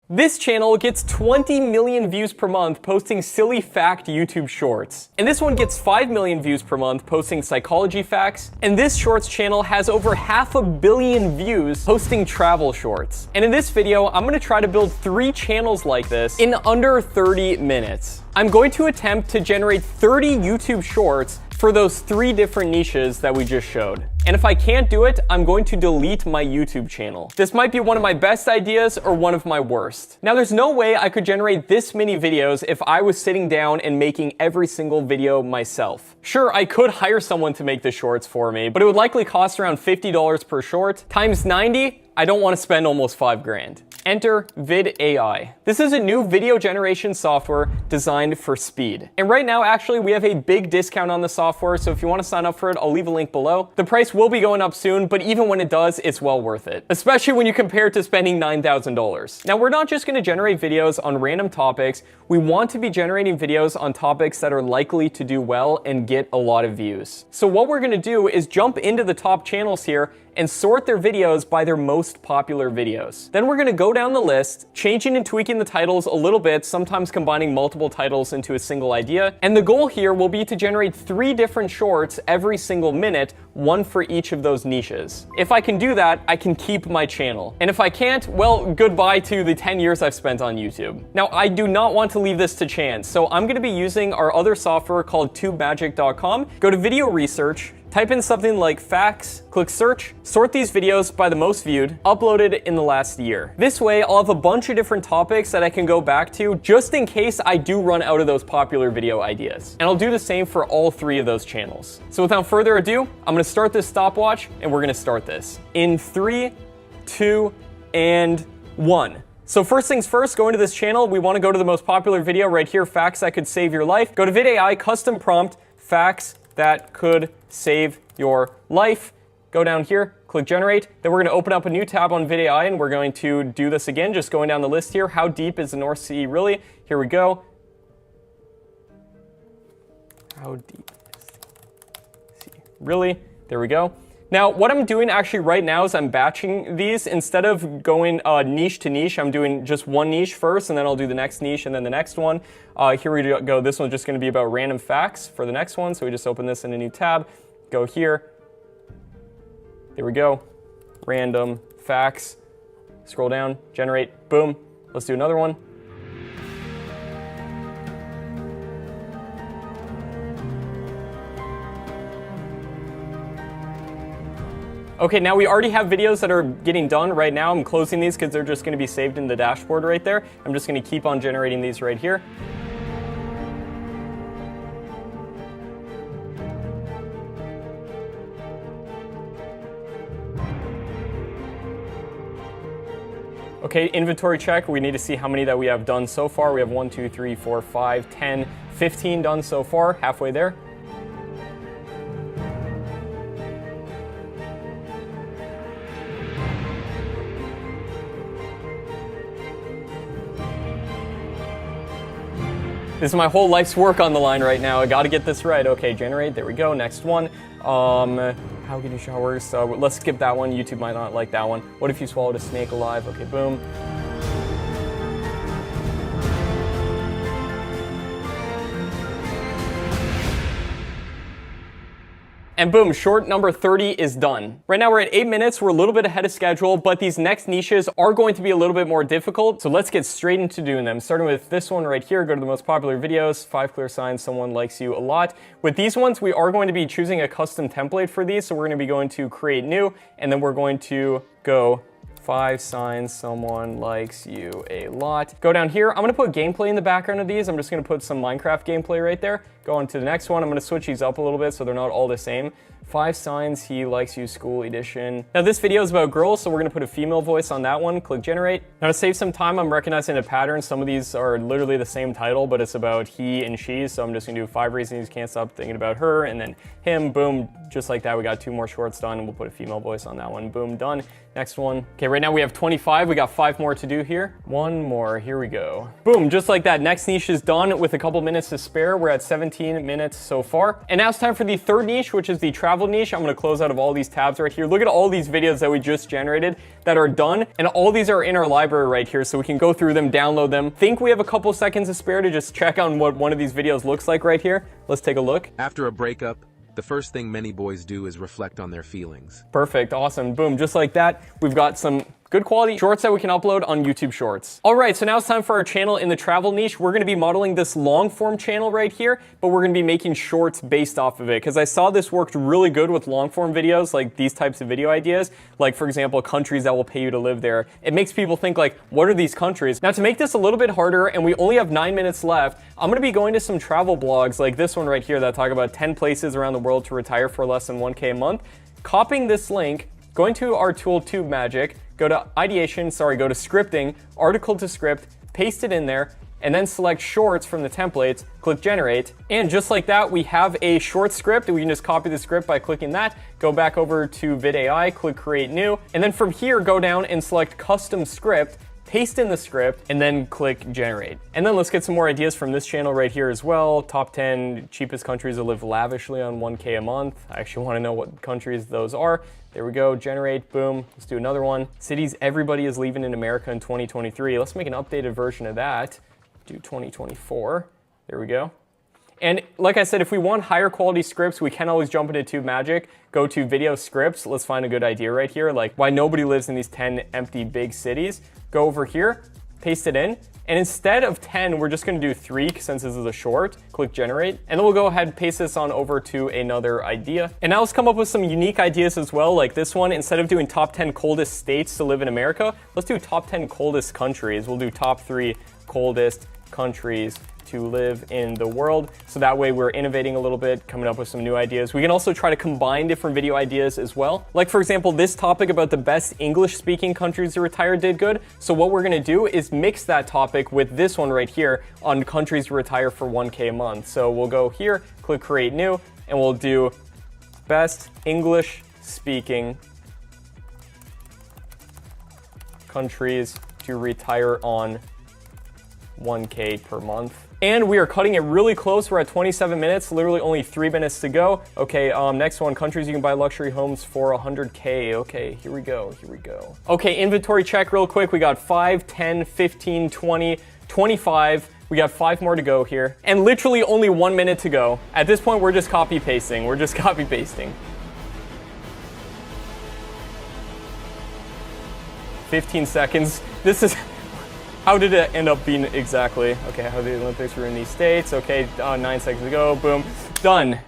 This channel gets 20 million views per month posting silly fact YouTube shorts. And this one gets 5 million views per month posting psychology facts. And this shorts channel has over 500 million views posting travel shorts. And in this video, I'm gonna try to build 3 channels like this in under 30 minutes. I'm going to attempt to generate 30 YouTube shorts for those 3 different niches that we just showed. And if I can't do it, I'm going to delete my YouTube channel. This might be one of my best ideas or one of my worst. Now, there's no way I could generate this many videos if I was sitting down and making every single video myself. Sure, I could hire someone to make the shorts for me, but it would likely cost around $50 per short. Times 90, I don't want to spend almost 5 grand. Enter VidAI. This is a new video generation software designed for speed. And right now, actually, we have a big discount on the software, so if you want to sign up for it, I'll leave a link below. The price will be going up soon, but even when it does, it's well worth it, especially when you compare it to spending $9,000. Now, we're not just going to generate videos on random topics. We want to be generating videos on topics that are likely to do well and get a lot of views. So what we're going to do is jump into the top channels here and sort their videos by their most popular videos. Then we're gonna go down the list, changing and tweaking the titles a little bit, sometimes combining multiple titles into a single idea. And the goal here will be to generate 3 different shorts every single minute, 1 for each of those niches. If I can do that, I can keep my channel. And if I can't, well, goodbye to the 10 years I've spent on YouTube. Now, I do not want to leave this to chance, so I'm gonna be using our other software called TubeMagic.com. Go to video research, type in something like facts, click search, sort these videos by the most viewed, uploaded in the last year. This way, I'll have a bunch of different topics that I can go back to just in case I do run out of those popular video ideas. And I'll do the same for all 3 of those channels. So without further ado, I'm gonna start this stopwatch and we're gonna start this. In 3, 2, and 1. So first things first, going to this channel, we wanna go to the most popular video right here, facts that could save your life. Go to VidAI, custom prompt, facts that could save your life. Go down here, click generate. Then we're going to open up a new tab on VidAI and we're going to do this again, just going down the list here. How deep is the North Sea really? Here we go. How deep is the sea really? There we go. Now, what I'm doing actually right now is I'm batching these. Instead of going niche to niche, I'm doing just one niche first, and then I'll do the next niche and then the next one. Here we go. This one's just going to be about random facts for the next one. So we just open this in a new tab, go here. There we go. Random facts. Scroll down, generate, boom. Let's do another one. Okay, now we already have videos that are getting done right now. I'm closing these because they're just going to be saved in the dashboard right there. I'm just going to keep on generating these right here. Okay, inventory check. We need to see how many that we have done so far. We have 1, 2, 3, 4, 5, 10, 15 done so far, halfway there. This is my whole life's work on the line right now. I gotta get this right. Okay, generate, there we go, next one. How can you shower? So let's skip that one. YouTube might not like that one. What if you swallowed a snake alive? Okay, boom. And boom, short number 30 is done. Right now we're at 8 minutes. We're a little bit ahead of schedule, but these next niches are going to be a little bit more difficult. So let's get straight into doing them. Starting with this one right here, go to the most popular videos, 5 clear signs someone likes you a lot. With these ones, we are going to be choosing a custom template for these. So we're gonna be going to create new, and then we're going to go 5 signs someone likes you a lot. Go down here. I'm gonna put gameplay in the background of these. I'm just gonna put some Minecraft gameplay right there. Go on to the next one. I'm gonna switch these up a little bit so they're not all the same. 5 signs he likes you school edition. Now this video is about girls, so we're gonna put a female voice on that one. Click generate. Now to save some time, I'm recognizing a pattern. Some of these are literally the same title, but it's about he and she. So I'm just gonna do 5 reasons you can't stop thinking about her, and then him, boom, just like that. We got 2 more shorts done, and we'll put a female voice on that one. Boom, done. Next one. Okay, right now we have 25. We got 5 more to do here. 1 more, here we go. Boom, just like that. Next niche is done with a couple minutes to spare. We're at 17 17 minutes so far. And now it's time for the third niche, which is the travel niche. I'm gonna close out of all these tabs right here. Look at all these videos that we just generated that are done, and all these are in our library right here, so we can go through them, download them. Think we have a couple seconds to spare to just check on what one of these videos looks like right here. Let's take a look. After a breakup, the first thing many boys do is reflect on their feelings. Perfect, awesome, boom, just like that. We've got some good quality shorts that we can upload on YouTube Shorts. All right, so now it's time for our channel in the travel niche. We're gonna be modeling this long form channel right here, but we're gonna be making shorts based off of it, because I saw this worked really good with long form videos, like these types of video ideas, like for example, countries that will pay you to live there. It makes people think like, what are these countries? Now to make this a little bit harder, and we only have 9 minutes left, I'm gonna be going to some travel blogs like this one right here that talk about 10 places around the world to retire for less than 1K a month, copying this link, going to our tool Tube Magic, go to go to scripting, article to script, paste it in there, and then select shorts from the templates, click generate, and just like that, we have a short script, and we can just copy the script by clicking that, go back over to VidAI, click create new, and then from here, go down and select custom script, paste in the script, and then click generate. And then let's get some more ideas from this channel right here as well. Top 10 cheapest countries to live lavishly on 1K a month. I actually want to know what countries those are. There we go, generate, boom. Let's do another one. Cities everybody is leaving in America in 2023. Let's make an updated version of that. Do 2024. There we go. And like I said, if we want higher quality scripts, we can always jump into Tube Magic, go to video scripts. Let's find a good idea right here, like why nobody lives in these 10 empty big cities. Go over here, paste it in, and instead of 10, we're just gonna do 3 since this is a short. Click generate, and then we'll go ahead and paste this on over to another idea. And now let's come up with some unique ideas as well, like this one. Instead of doing top 10 coldest states to live in America, let's do top 10 coldest countries. We'll do top 3 coldest countries to live in the world. So that way we're innovating a little bit, coming up with some new ideas. We can also try to combine different video ideas as well. Like for example, this topic about the best English speaking countries to retire did good. So what we're gonna do is mix that topic with this one right here on countries to retire for 1K a month. So we'll go here, click create new, and we'll do best English speaking countries to retire on 1K per month. And we are cutting it really close. We're at 27 minutes, literally only 3 minutes to go. Okay, next one, countries you can buy luxury homes for 100K. Okay, here we go. Okay, inventory check real quick. We got 5, 10, 15, 20, 25. We got 5 more to go here. And literally only 1 minute to go. At this point, we're just copy pasting. 15 seconds. This is... How did it end up being exactly? Okay, how the Olympics were in these states. Okay, 9 seconds ago, boom, done.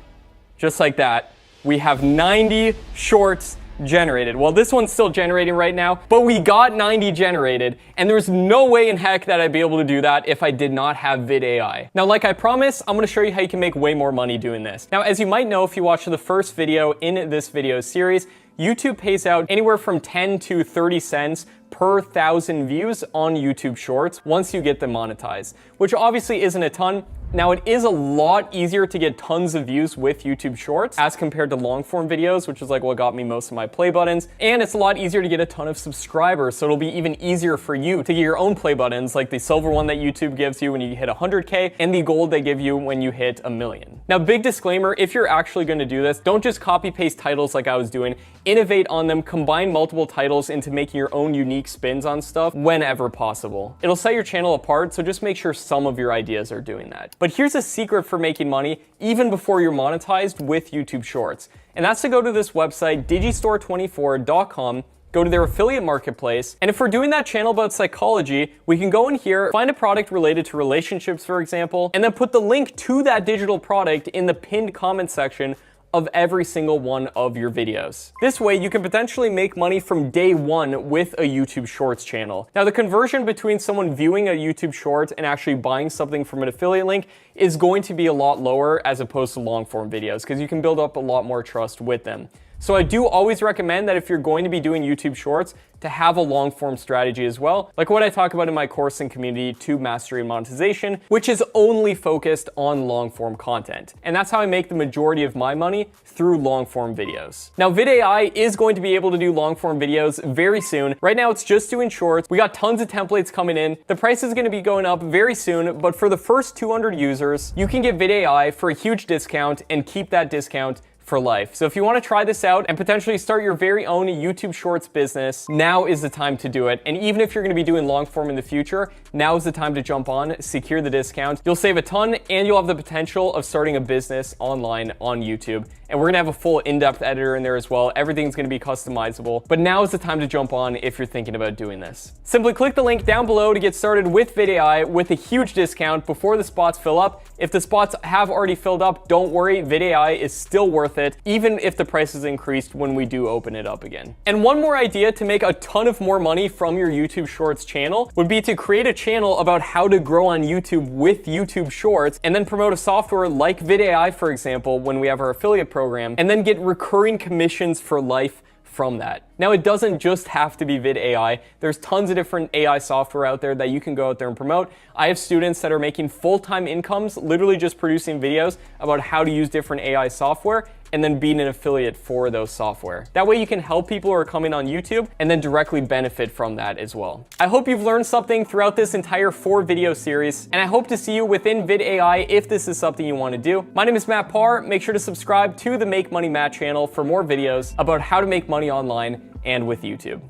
Just like that. We have 90 shorts generated. Well, this one's still generating right now, but we got 90 generated, and there's no way in heck that I'd be able to do that if I did not have VidAI. Now, like I promised, I'm gonna show you how you can make way more money doing this. Now, as you might know, if you watched the first video in this video series, YouTube pays out anywhere from 10 to 30 cents per 1,000 views on YouTube Shorts once you get them monetized, which obviously isn't a ton. Now, it is a lot easier to get tons of views with YouTube Shorts as compared to long form videos, which is like what got me most of my play buttons. And it's a lot easier to get a ton of subscribers, so it'll be even easier for you to get your own play buttons, like the silver one that YouTube gives you when you hit 100K and the gold they give you when you hit 1 million. Now, big disclaimer, if you're actually gonna do this, don't just copy paste titles like I was doing. Innovate on them, combine multiple titles into making your own unique spins on stuff whenever possible. It'll set your channel apart, so just make sure some of your ideas are doing that. But here's a secret for making money even before you're monetized with YouTube Shorts. And that's to go to this website, digistore24.com, go to their affiliate marketplace. And if we're doing that channel about psychology, we can go in here, find a product related to relationships, for example, and then put the link to that digital product in the pinned comment section of every single one of your videos. This way, you can potentially make money from day one with a YouTube Shorts channel. Now, the conversion between someone viewing a YouTube Short and actually buying something from an affiliate link is going to be a lot lower as opposed to long form videos, because you can build up a lot more trust with them. So I do always recommend that if you're going to be doing YouTube Shorts, to have a long form strategy as well, like what I talk about in my course and community, Tube Mastery and Monetization, which is only focused on long form content. And that's how I make the majority of my money, through long form videos. Now, VidAI is going to be able to do long form videos very soon. Right now, it's just doing shorts. We got tons of templates coming in. The price is going to be going up very soon, but for the first 200 users, you can get VidAI for a huge discount and keep that discount for life. So if you want to try this out and potentially start your very own YouTube Shorts business, now is the time to do it. And even if you're going to be doing long form in the future, now is the time to jump on, secure the discount. You'll save a ton and you'll have the potential of starting a business online on YouTube. And we're going to have a full in-depth editor in there as well. Everything's going to be customizable, but now is the time to jump on if you're thinking about doing this. Simply click the link down below to get started with VidAI with a huge discount before the spots fill up. If the spots have already filled up, don't worry, VidAI is still worth it, even if the price is increased when we do open it up again. And one more idea to make a ton of more money from your YouTube Shorts channel would be to create a channel about how to grow on YouTube with YouTube Shorts, and then promote a software like VidAI, for example, when we have our affiliate program, and then get recurring commissions for life from that. Now, it doesn't just have to be VidAI. There's tons of different AI software out there that you can go out there and promote. I have students that are making full-time incomes, literally just producing videos about how to use different AI software and then being an affiliate for those software. That way you can help people who are coming on YouTube and then directly benefit from that as well. I hope you've learned something throughout this entire 4-video series, and I hope to see you within VidAI if this is something you want to do. My name is Matt Parr. Make sure to subscribe to the Make Money Matt channel for more videos about how to make money online and with YouTube.